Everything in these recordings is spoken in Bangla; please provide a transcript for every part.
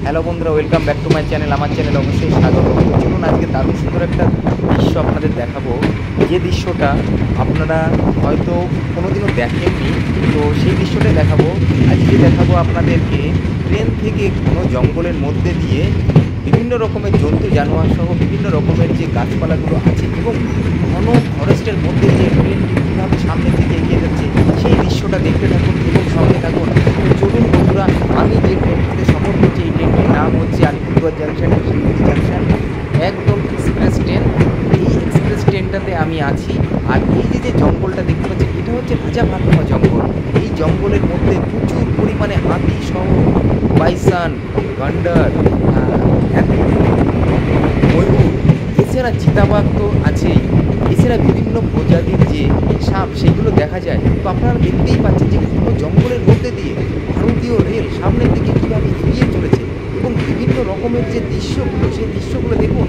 হ্যালো বন্ধুরা, welcome back to my channel. আমার চ্যানেলে অবশ্যই স্বাগত। চলুন আজকে দারুণ সুন্দর একটা দৃশ্য আপনাদের দেখাবো, যে দৃশ্যটা আপনারা হয়তো কোনোদিনও দেখেননি। তো সেই দৃশ্যটাই দেখাবো। আজকে দেখাবো আপনাদেরকে ট্রেন থেকে কোনো জঙ্গলের মধ্যে দিয়ে বিভিন্ন রকমের জন্তু জানোয়ার সহ বিভিন্ন রকমের যে গাছপালাগুলো আছে এবং ঘন ফরেস্টের মধ্যে দিয়ে ট্রেনটি কীভাবে সামনে থেকে এগিয়ে যাচ্ছে সেই দৃশ্যটা দেখতে থাকুন এবং সঙ্গে থাকুন। তো চলুন বন্ধুরা, আমি যে ট্রেনটিতে সফর করছি এই ট্রেনটির নাম হচ্ছে আলিপুরদুয়ার জাংশন শিলিগুড়ি জাংশন, একদম এক্সপ্রেস ট্রেন। এই এক্সপ্রেস ট্রেনটাতে আমি আছি। আর এই যে জঙ্গলটা দেখতে পাচ্ছেন, এটা হচ্ছে রাজা ভাতখাওয়া জঙ্গল। এই জঙ্গলের মধ্যে প্রচুর পরিমাণে হাতি সহ বাইসান, গন্ডার, ময়ূর, এছাড়া চিতাবাঘ তো আছেই। এছাড়া বিভিন্ন প্রজাতির যে সাপ সেগুলো দেখা যায়। তো আপনারা দেখতেই পাচ্ছেন যে কোনো জঙ্গলের মধ্যে দিয়ে ভারতীয় রেল সামনের দিকে কীভাবে এগিয়ে চলেছে এবং বিভিন্ন রকমের যে দৃশ্যগুলো সেই দৃশ্যগুলো দেখুন।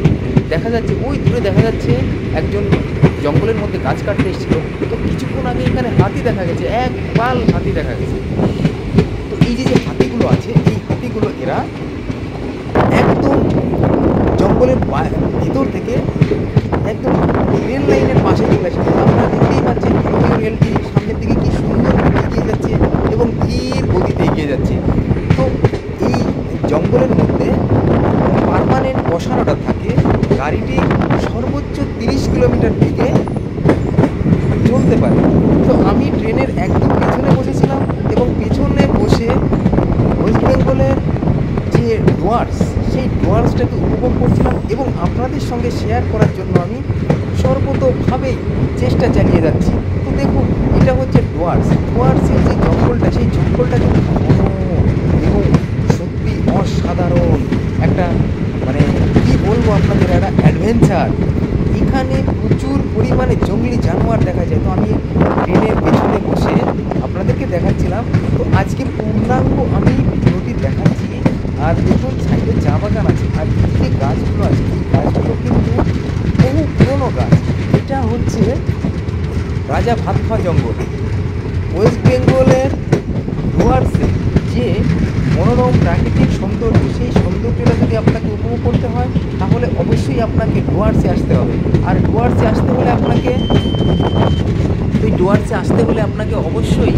দেখা যাচ্ছে ওই দূরে দেখা যাচ্ছে একজন জঙ্গলের মধ্যে গাছ কাটতে এসেছিল। তো কিছুক্ষণ আগে এখানে হাতি দেখা গেছে, এক পাল হাতি দেখা গেছে। তো এই যে হাতিগুলো আছে, এই হাতিগুলো এরা একদম জঙ্গলের ভিতর থেকে একদম রেল লাইনের পাশে চলে আসে। আপনারা দেখতেই পাচ্ছেন ভারতীয় রেলটি সামনের দিকে কী সুন্দর এগিয়ে যাচ্ছে এবং ধীর গতিতে এগিয়ে যাচ্ছে। তো এই জঙ্গলের মধ্যে পার্মানেন্ট বসানোটা থাকে, গাড়িটি সর্বোচ্চ 30 কিলোমিটার থেকে চলতে পারে। তো আমি ট্রেনের একদম পেছনে বসেছিলাম এবং পেছনে বসে ওয়েস্ট বেঙ্গলের যে ডুয়ার্স সেই ডুয়ার্সটাকে উপভোগ করছিলাম এবং আপনাদের সঙ্গে শেয়ার করার জন্য আমি সর্বতোভাবেই চেষ্টা চালিয়ে যাচ্ছি। তো দেখুন, এটা হচ্ছে ডুয়ার্সের যে জঙ্গলটা, সেই জঙ্গলটা কিন্তু এবং সত্যি অসাধারণ একটা, মানে কী বলবো আপনাদের, একটা অ্যাডভেঞ্চার। এখানে প্রচুর পরিমাণে জঙ্গলি জানোয়ার দেখা যায়। তো আমি ট্রেনের পেছনে বসে আপনাদেরকে দেখাচ্ছিলাম। তো আজকে পূর্ণাঙ্গ আমি ভিডিওটি দেখাচ্ছি। আর দেখুন সাইডে চা বাগান আছে, আর এই যে গাছগুলো আছে এই গাছগুলো কিন্তু বহু পুরনো গাছ। এটা হচ্ছে রাজা ভাতখাওয়া জঙ্গল। ওয়েস্ট বেঙ্গলের ডুয়ার্সে যে মনোরম প্রাকৃতিক সৌন্দর্য, সেই সৌন্দর্যটা যদি আপনাকে উপভোগ করতে হয় তাহলে অবশ্যই আপনাকে ডুয়ার্সে আসতে হবে। আর ডুয়ার্সে আসতে হলে আপনাকে অবশ্যই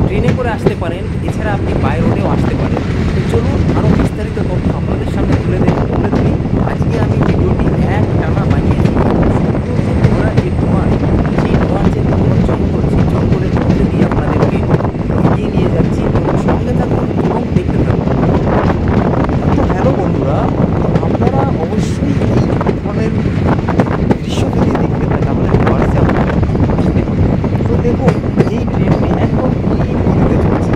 ট্রেনে করে আসতে পারেন, এছাড়া আপনি বাই রোডেও আসতে পারেন। তো চলুন আরও বিস্তারিত তথ্য আপনাদের সামনে তুলে ধরি। আজকে আমি ভিডিওটি এক টানা বানিয়েছি সৌন্দর্য ভরা যে ডুয়ার্স, সেই ডুয়ার্সের কোনো জঙ্গল, সেই জঙ্গলের মধ্যে দিয়ে আপনাদেরকে এগিয়ে নিয়ে যাচ্ছি। সঙ্গে থাকুন এবং দেখতে থাকুন। তো হ্যালো বন্ধুরা, আপনারা অবশ্যই এই ধরনের দৃশ্য যদি দেখতে পান তাহলে ডুয়ার্সে আপনারা আসতে পারেন। তো দেখুন, এই ট্রেনটি একদম ধীর গতিতে চলছে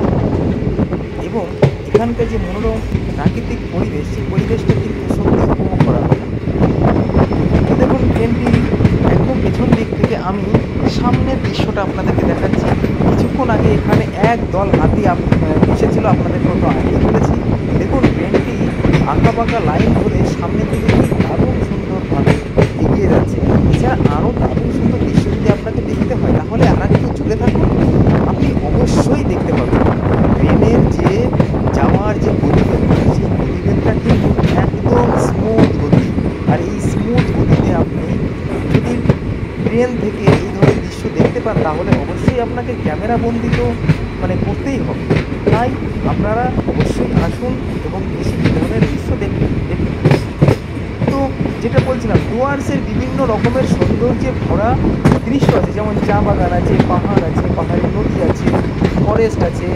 এবং এখানকার যে মনোরম প্রাকৃতিক পরিবেশ, সেই পরিবেশটা কিন্তু সত্যি উপভোগ করা হয়। তো দেখুন, ট্রেনটি একদম পেছন দিক থেকে আমি সামনের দৃশ্যটা আপনাদেরকে দেখাচ্ছি। কিছুক্ষণ আগে এখানে এক দল হাতি এসেছিল, আপনাদেরকে হয়তো আগেই বলেছি। দেখুন, ট্রেনটি আঁকা বাঁকা লাইন ধরে সামনের দিকে কি দারুণ সুন্দরভাবে এগিয়ে যাচ্ছে। এছাড়া আরও দারুণ সুন্দর দৃশ্য যদি আপনাকে দেখতে হয় তাহলে আর একটু জুড়ে থাকুন, আপনি অবশ্যই দেখতে পাবেন। ট্রেনের যে যাওয়ার যে গতিবেগ, সেই গতিবেগটা কিন্তু একদম স্মুথ গতি। আর এই স্মুথ গতিতে আপনি যদি ট্রেন থেকে এই ধরনের দৃশ্য দেখতে পান তাহলে অবশ্যই আপনাকে ক্যামেরা বন্দি তো করতেই হবে। তাই আপনারা অবশ্যই আসুন এবং বেশি ধরনের দৃশ্য দেখতে। তো যেটা বলছিলাম, ডুয়ার্সের বিভিন্ন রকমের সৌন্দর্যে ভরা দৃশ্য আছে, যেমন চা বাগান আছে, পাহাড় আছে, পাহাড়ি নদী আছে, ফরেস্ট আছে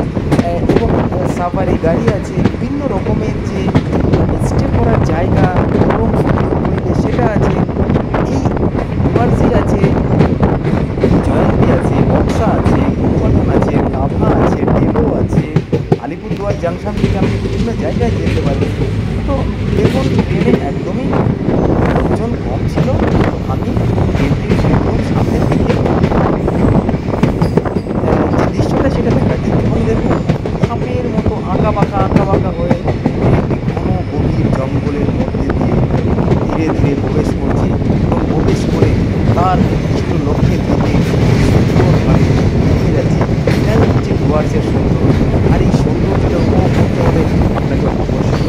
এবং সাফারি গাড়ি আছে, বিভিন্ন রকমের যে স্টে করার জায়গা এবং সুন্দর পরিবেশ সেটা আছে। এই ডুয়ার্সে আছে জয়ন্তী আছে, বক্সা আছে, উৎপাদন আছে, কাভা আছে, ডেলো আছে। আলিপুরদুয়ার জাংশন থেকে আপনি বিভিন্ন জায়গায় যেতে পারবেন। তো দেখুন, ট্রেনে একদমই লোকজন কম ছিল। আমি ট্রেনটির একদম সামনের দিকে যে দৃশ্যটা সেটা দেখাচ্ছি। এখন দেখুন, সাপের মতো আঁকা বাঁকা হয়ে ঘন গভীর জঙ্গলের মধ্যে দিয়ে ধীরে ধীরে প্রবেশ করছে এবং প্রবেশ করে তার নির্দিষ্ট লক্ষ্যের দিকে সুন্দরভাবে এগিয়ে যাচ্ছে। এটাই হচ্ছে ডুয়ার্সের সৌন্দর্য। আর এই সৌন্দর্যটা উপভোগ করতে হলে আপনাকে অবশ্যই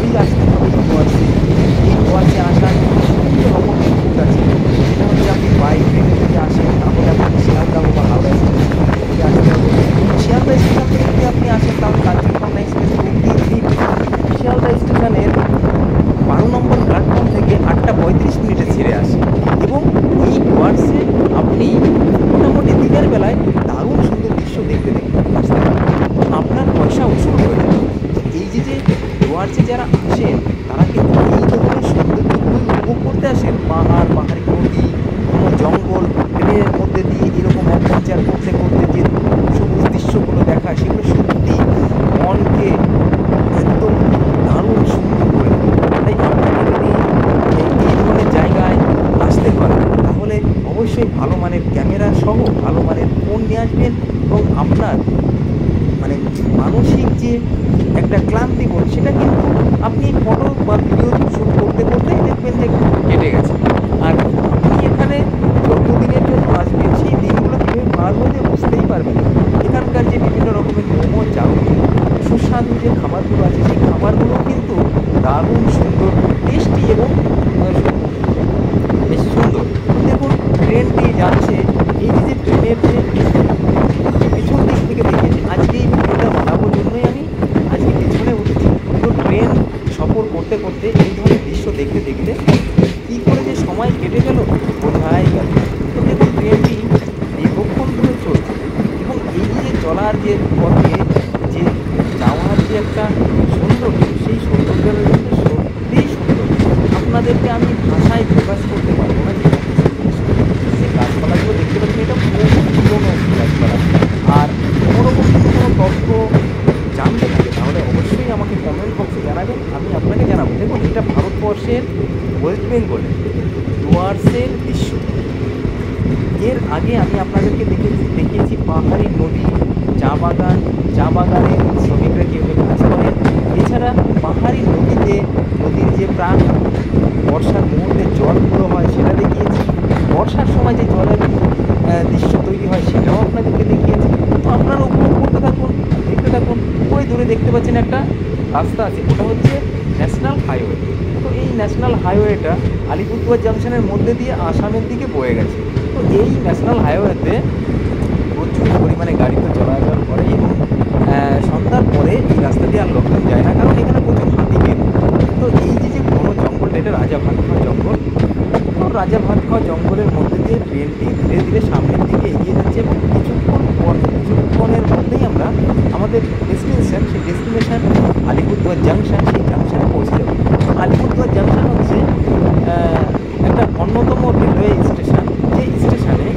ডুয়ার্সে যারা আসেন তারা কিন্তু এই ধরনের সৌন্দর্যগুলোই উপভোগ করতে আসেন। পাহাড়, পাহাড়ি নদী, কোনো জঙ্গল, ট্রেনের মধ্যে দিয়ে এরকম অ্যাডভেঞ্চার করতে করতে যে সবুজ দৃশ্যগুলো দেখা, সেগুলো সত্যি মনকে একদম দারুণ সুন্দর করে দেয়। তাই আপনারা যদি এই ধরনের জায়গায় আসতে পারেন তাহলে অবশ্যই ভালো মানের ক্যামেরা সহ ভালো মানের ফোন নিয়ে আসবেন, এবং আপনার মানে মানসিক যে একটা ক্লান্তিবোধ সেটা কিন্তু আপনি ফটো বা ভিডিও শ্যুট করতে করতেই দেখবেন যে কেটে গেছে। আর আপনি এখানে যত দিনের জন্য আসবেন সেই দিনগুলো কীভাবে পার হয়ে যায় বুঝতেই পারবেন না। এখানকার যে বিভিন্ন রকমের মোমো, চাউমিন, সুস্বাদু যে খাবারগুলো আছে সেই খাবারগুলো কিন্তু দারুণ সুন্দর, টেস্টি এবং বেশ সুন্দর। দেখুন ট্রেনটি যাচ্ছে, এই যে ট্রেনের যে পেছন দিক থেকে দেখেছি, আজকে এই ভিডিওটা বানাবোর জন্যই আমি আজকে পেছনে উঠেছি। তো ট্রেন সফর করতে করতে এই ধরনের দৃশ্য দেখতে দেখতে কী করে যে সময় কেটে গেল বোঝাই গেল। তো দেখুন ট্রেনটি দীর্ঘক্ষণ ধরে চলছে, এবং এই যে চলার যে পথে যে যাওয়ার যে একটা সৌন্দর্য, সেই সৌন্দর্যটা কিন্তু সত্যিই সুন্দর। আপনাদেরকে আমি ভাষায় প্রকাশ করতে পারবো না। যে গাছপালাগুলো দেখতে পাচ্ছেন এটা বহু পুরোনো গাছপালা। আর কোনোরকম যদি কোনো তথ্য জানতে থাকে তাহলে অবশ্যই আমাকে কমেন্ট বক্সে জানাবেন, আমি আপনাকে জানাবো। দেখুন এটা ভারতবর্ষের ওয়েস্ট বেঙ্গলে ডুয়ার্সের দৃশ্য। এর আগে আমি আপনাদেরকে দেখিয়েছি পাহাড়ি নদী, চা বাগান, চা বাগানে শ্রমিকরা কীভাবে কাজ করেন। এছাড়া পাহাড়ি নদীতে নদীর যে প্রাণ বর্ষার মুহূর্তে জলগুলো হয় সেটা দেখিয়েছি। বর্ষার সময় যে জলের দৃশ্য তৈরি হয় সেটাও আপনাদেরকে দেখিয়েছি। তো আপনারা উপভোগ করতে থাকুন, দেখতে থাকুন। ওই দূরে দেখতে পাচ্ছেন একটা রাস্তা আছে, ওটা হচ্ছে ন্যাশনাল হাইওয়ে। তো এই ন্যাশনাল হাইওয়েটা আলিপুরদুয়ার জাংশনের মধ্যে দিয়ে আসামের দিকে বয়ে গেছে। তো এই ন্যাশনাল হাইওয়েতে প্রচুর পরিমাণে গাড়ি তো চলাচল করে, এবং সন্ধ্যার পরে এই রাস্তা দিয়ে আর লোকজন যায় না, কারণ এখানে প্রচুর হাতি বের। তো এই যে ঘন জঙ্গলটা, এটা রাজা ভাত খাওয়া জঙ্গল। তো রাজা ভাত খাওয়া জঙ্গলের মধ্যে দিয়ে ট্রেনটি ধীরে ধীরে সামনের দিকে এগিয়ে যাচ্ছে, এবং কিছুক্ষণের মধ্যেই আমরা আমাদের ডেস্টিনেশন, সেই ডেস্টিনেশন আলিপুরদুয়ার জাংশন, সেই জাংশনে পৌঁছে যাব। আলিপুরদুয়ার জাংশন হচ্ছে একটা অন্যতম রেলওয়ে স্টেশন, যে স্টেশনে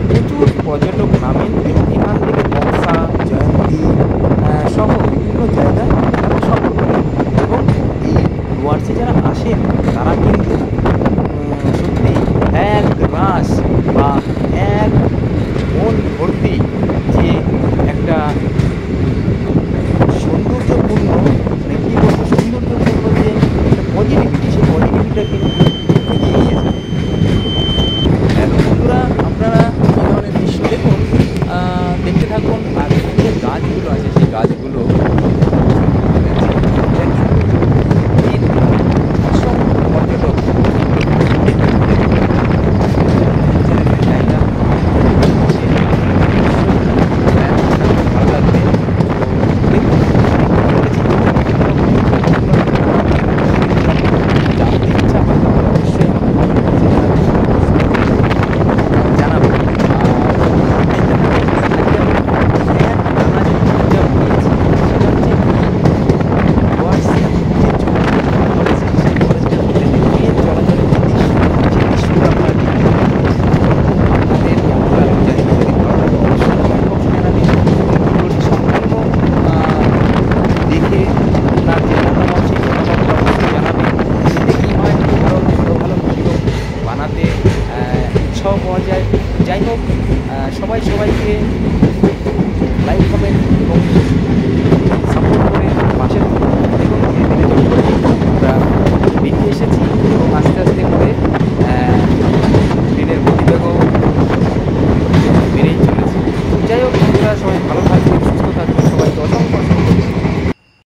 প্রচুর পর্যটক নামেন, এবং এখান থেকে বক্সা, জয়ন্তী সহ বিভিন্ন জায়গায় তারা সফর করেন। এবং এই ডুয়ার্সে যারা আসেন তারা কিন্তু সত্যি এক রাস বা এক মন ভর্তি যে একটা সৌন্দর্যপূর্ণ, মানে কী বলবো, সৌন্দর্যপূর্ণ যে একটা পজিটিভিটি, সেই পজিটিভিটা কিন্তু এগিয়ে নিয়ে যায়। তো বন্ধুরা, আপনারা এই ধরনের দৃশ্য দেখুন, দেখতে থাকুন। আর যে গাছগুলো আছে সেই গাছগুলো পর্যটক জায়গা ভালো লাগবে। জানতে ইচ্ছা হয় তাহলে অবশ্যই জানাবো। দেখে